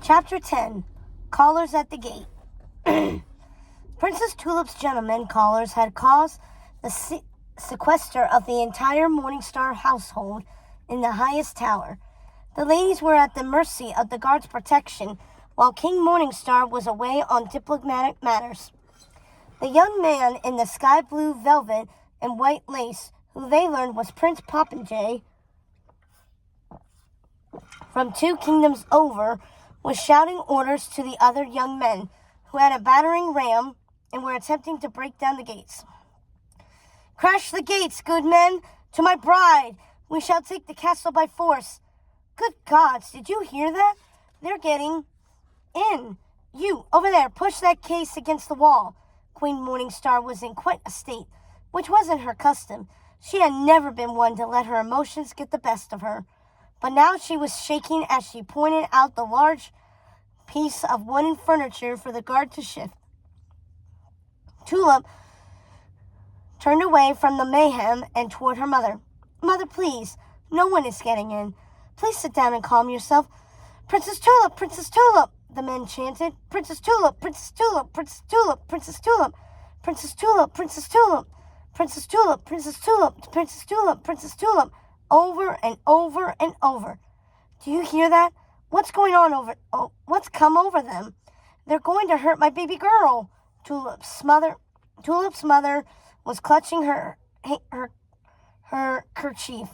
Chapter 10. Callers at the Gate. Princess Tulip's gentlemen callers had caused the sequester of the entire Morningstar household in the highest tower. The ladies were at the mercy of the guard's protection, while King Morningstar was away on diplomatic matters. The young man in the sky blue velvet and white lace, who they learned was Prince Popinjay from 2 kingdoms over, was shouting orders to the other young men, who had a battering ram and were attempting to break down the gates. "Crash the gates, good men! To my bride! We shall take the castle by force!" "Good gods, did you hear that? They're getting in! You, over there, push that case against the wall!" Queen Morningstar was in quite a state, which wasn't her custom. She had never been one to let her emotions get the best of her. But now she was shaking as she pointed out the large piece of wooden furniture for the guard to shift. Tulip turned away from the mayhem and toward her mother. "Mother, please, no one is getting in. Please sit down and calm yourself." "Princess Tulip, Princess Tulip," the men chanted. "Princess Tulip, Princess Tulip, Princess Tulip, Princess Tulip, Princess Tulip, Princess Tulip, Princess Tulip, Princess Tulip, Princess Tulip, Princess Tulip," over and over and over. "Do you hear that? What's going on what's come over them? They're going to hurt my baby girl." Tulip's mother was clutching her kerchief,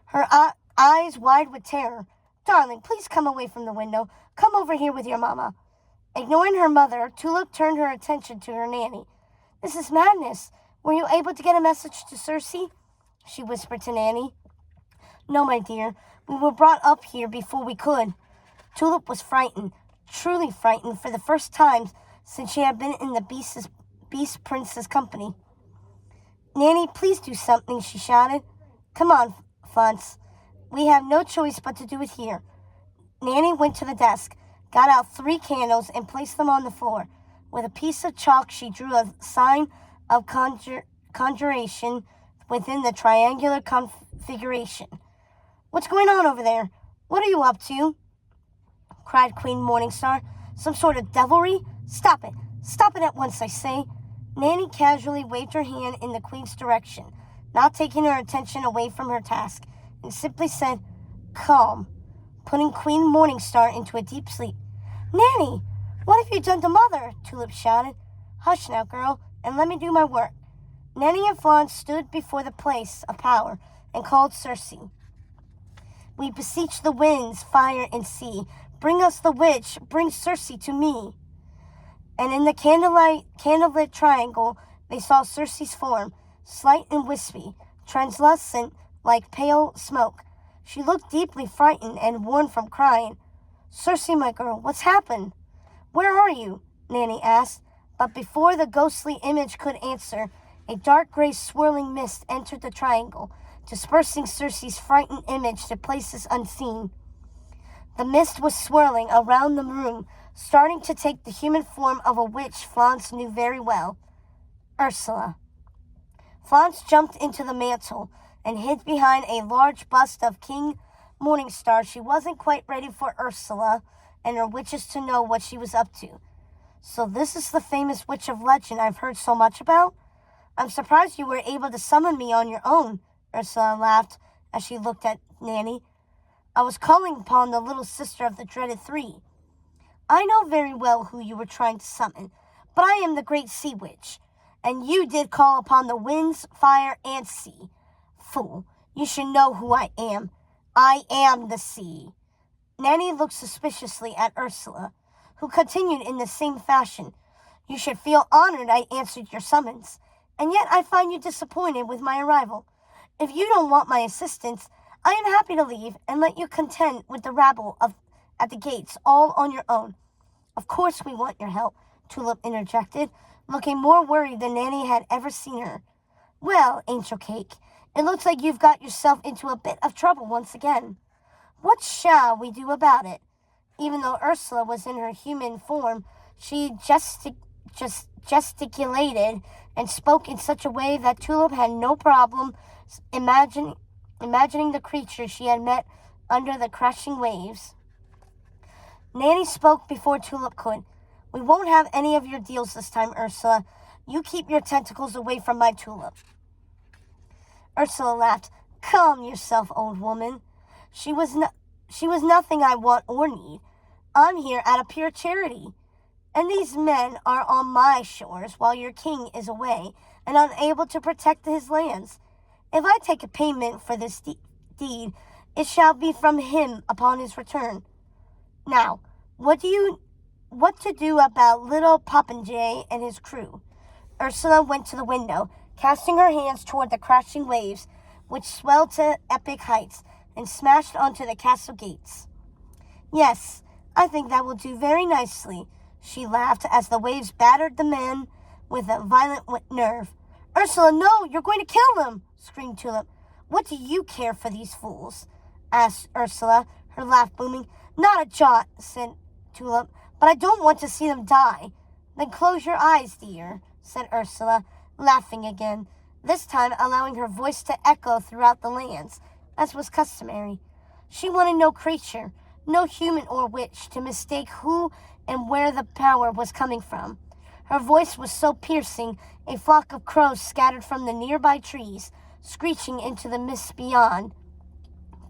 her eyes wide with terror. "Darling, please come away from the window. Come over here with your mama." Ignoring her mother, Tulip turned her attention to her nanny. "This is madness. Were you able to get a message to Circe?" she whispered to Nanny. "No, my dear. We were brought up here before we could." Tulip was frightened, truly frightened, for the first time since she had been in the Beast Prince's company. "Nanny, please do something," she shouted. "Come on, Flunce. We have no choice but to do it here." Nanny went to the desk, got out 3 candles, and placed them on the floor. With a piece of chalk, she drew a sign of conjuration within the triangular configuration. "What's going on over there? What are you up to?" cried Queen Morningstar. "Some sort of devilry? Stop it! Stop it at once, I say!" Nanny casually waved her hand in the Queen's direction, not taking her attention away from her task, and simply said, "Calm," putting Queen Morningstar into a deep sleep. "Nanny, what have you done to Mother?" Tulip shouted. "Hush now, girl, and let me do my work." Nanny and Florence stood before the place of power and called Circe. "We beseech the winds, fire, and sea. Bring us the witch, bring Circe to me." And in the candlelit triangle, they saw Circe's form, slight and wispy, translucent like pale smoke. She looked deeply frightened and worn from crying. "Circe, my girl, what's happened?" "Where are you?" Nanny asked. But before the ghostly image could answer, a dark gray swirling mist entered the triangle, dispersing Circe's frightened image to places unseen. The mist was swirling around the room, starting to take the human form of a witch Florence knew very well, Ursula. Florence jumped into the mantle and hid behind a large bust of King Morningstar. She wasn't quite ready for Ursula and her witches to know what she was up to. "So this is the famous witch of legend I've heard so much about? I'm surprised you were able to summon me on your own," Ursula laughed as she looked at Nanny. "I was calling upon the little sister of the dreaded 3. I know very well who you were trying to summon, but I am the great sea witch, and you did call upon the winds, fire, and sea. Fool, you should know who I am. I am the sea." Nanny looked suspiciously at Ursula, who continued in the same fashion. "You should feel honored I answered your summons, and yet I find you disappointed with my arrival. If you don't want my assistance, I am happy to leave and let you contend with the rabble at the gates all on your own." "Of course we want your help," Tulip interjected, looking more worried than Nanny had ever seen her. "Well, Angel Cake, it looks like you've got yourself into a bit of trouble once again. What shall we do about it?" Even though Ursula was in her human form, she gesticulated and spoke in such a way that Tulip had no problem imagining the creature she had met under the crashing waves. Nanny spoke before Tulip could. We won't have any of your deals this time, Ursula. You keep your tentacles away from my Tulip. Ursula laughed. Calm yourself, old woman. She was nothing I want or need. I'm here out of pure charity. And these men are on my shores while your king is away and unable to protect his lands. If I take a payment for this deed, it shall be from him upon his return. Now, what to do about little Popinjay and his crew? Ursula went to the window, casting her hands toward the crashing waves, which swelled to epic heights and smashed onto the castle gates. Yes, I think that will do very nicely, she laughed as the waves battered the men with a violent nerve. Ursula, no, you're going to kill them, screamed Tulip. What do you care for these fools? Asked Ursula, her laugh booming. Not a jot, said Tulip, but I don't want to see them die. Then close your eyes, dear, said Ursula, laughing again, this time allowing her voice to echo throughout the lands, as was customary. She wanted no creature, no human or witch, to mistake who and where the power was coming from. Her voice was so piercing, a flock of crows scattered from the nearby trees, screeching into the mists beyond.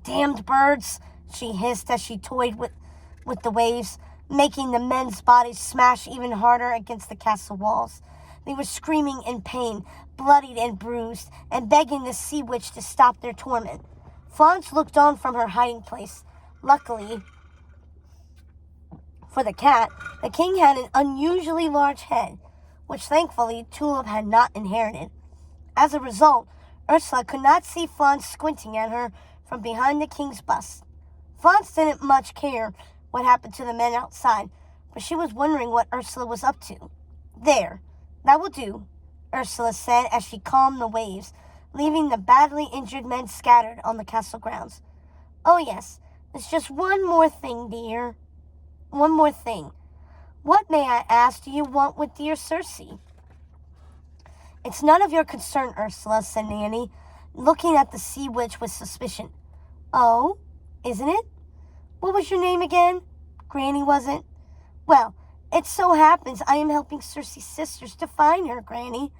Damned birds, she hissed as she toyed with the waves, making the men's bodies smash even harder against the castle walls. They were screaming in pain, bloodied and bruised, and begging the sea witch to stop their torment. Florence looked on from her hiding place. Luckily for the cat, the king had an unusually large head, which thankfully Tulip had not inherited. As a result, Ursula could not see Florence squinting at her from behind the king's bust. Florence didn't much care what happened to the men outside, but she was wondering what Ursula was up to. There, that will do, Ursula said as she calmed the waves, leaving the badly injured men scattered on the castle grounds. Oh yes, there's just one more thing, dear. One more thing. What, may I ask, do you want with dear Circe? It's none of your concern, Ursula, said Nanny, looking at the sea witch with suspicion. Oh, isn't it? What was your name again? Granny, wasn't? Well, it so happens I am helping Circe's sisters to find her, Granny.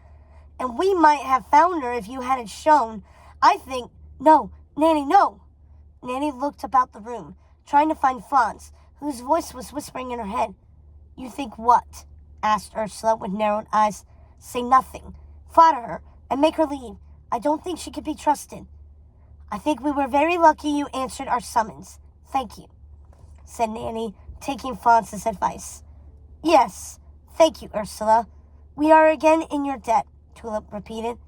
And we might have found her if you hadn't shown. I think... No, Nanny, no. Nanny looked about the room, trying to find Florence, whose voice was whispering in her head. You think what? Asked Ursula with narrowed eyes. Say nothing. Flatter her and make her leave. I don't think she could be trusted. I think we were very lucky you answered our summons. Thank you, said Nanny, taking Florence's advice. Yes, thank you, Ursula. We are again in your debt, Tulip repeated.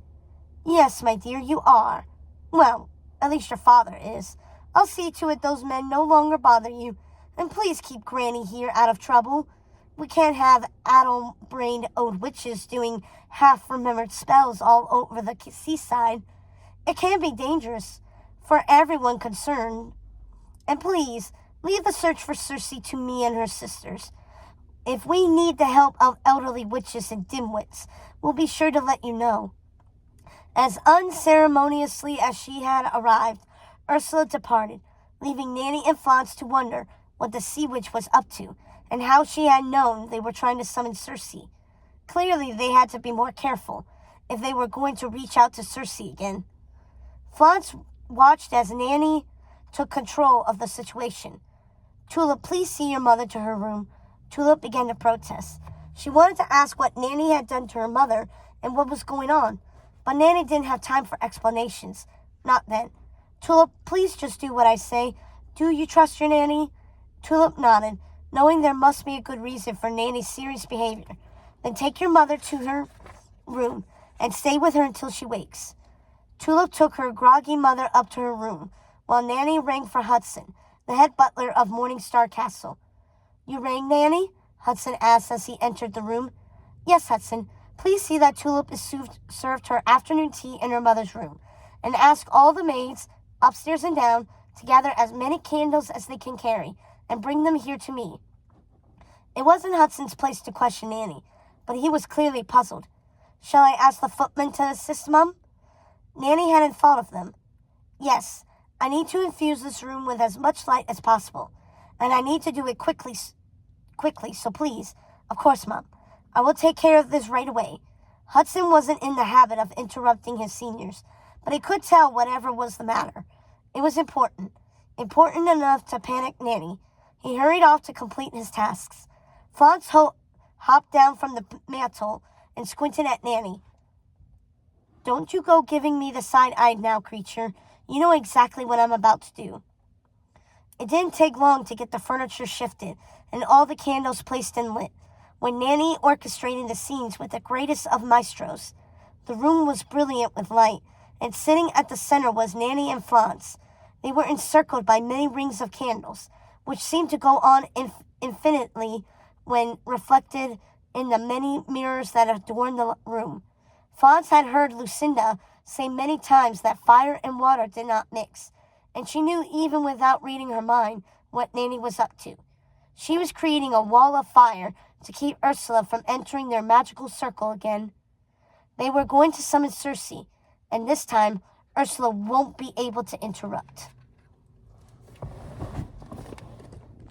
Yes, my dear, you are. Well, at least your father is. I'll see to it those men no longer bother you, and please keep Granny here out of trouble. We can't have addle-brained old witches doing half-remembered spells all over the seaside. It can be dangerous for everyone concerned. And please, leave the search for Circe to me and her sisters. If we need the help of elderly witches and dimwits, we'll be sure to let you know. As unceremoniously as she had arrived, Ursula departed, leaving Nanny and Florence to wonder what the sea witch was up to, and how she had known they were trying to summon Circe. Clearly, they had to be more careful if they were going to reach out to Circe again. Florence watched as Nanny took control of the situation. Tulip, please see your mother to her room. Tulip began to protest. She wanted to ask what Nanny had done to her mother and what was going on, but Nanny didn't have time for explanations. Not then. Tulip, please just do what I say. Do you trust your Nanny? Tulip nodded, knowing there must be a good reason for Nanny's serious behavior. Then take your mother to her room and stay with her until she wakes. Tulip took her groggy mother up to her room, while Nanny rang for Hudson, the head butler of Morningstar Castle. You rang, Nanny? Hudson asked as he entered the room. Yes, Hudson. Please see that Tulip is served her afternoon tea in her mother's room, and ask all the maids, upstairs and down, to gather as many candles as they can carry, and bring them here to me. It wasn't Hudson's place to question Nanny, but he was clearly puzzled. Shall I ask the footman to assist, Mum? Nanny hadn't thought of them. Yes, I need to infuse this room with as much light as possible, and I need to do it quickly quickly, so please. Of course, Mom. I will take care of this right away. Hudson wasn't in the habit of interrupting his seniors, but he could tell whatever was the matter. It was important. Important enough to panic Nanny. He hurried off to complete his tasks. Florence hopped down from the mantel and squinted at Nanny. Don't you go giving me the side-eyed now, creature. You know exactly what I'm about to do. It didn't take long to get the furniture shifted and all the candles placed and lit. When Nanny orchestrated the scenes with the greatest of maestros, the room was brilliant with light, and sitting at the center was Nanny and Florence. They were encircled by many rings of candles, which seemed to go on infinitely when reflected in the many mirrors that adorned the room. Florence had heard Lucinda say many times that fire and water did not mix, and she knew even without reading her mind what Nanny was up to. She was creating a wall of fire to keep Ursula from entering their magical circle again. They were going to summon Circe, and this time Ursula won't be able to interrupt.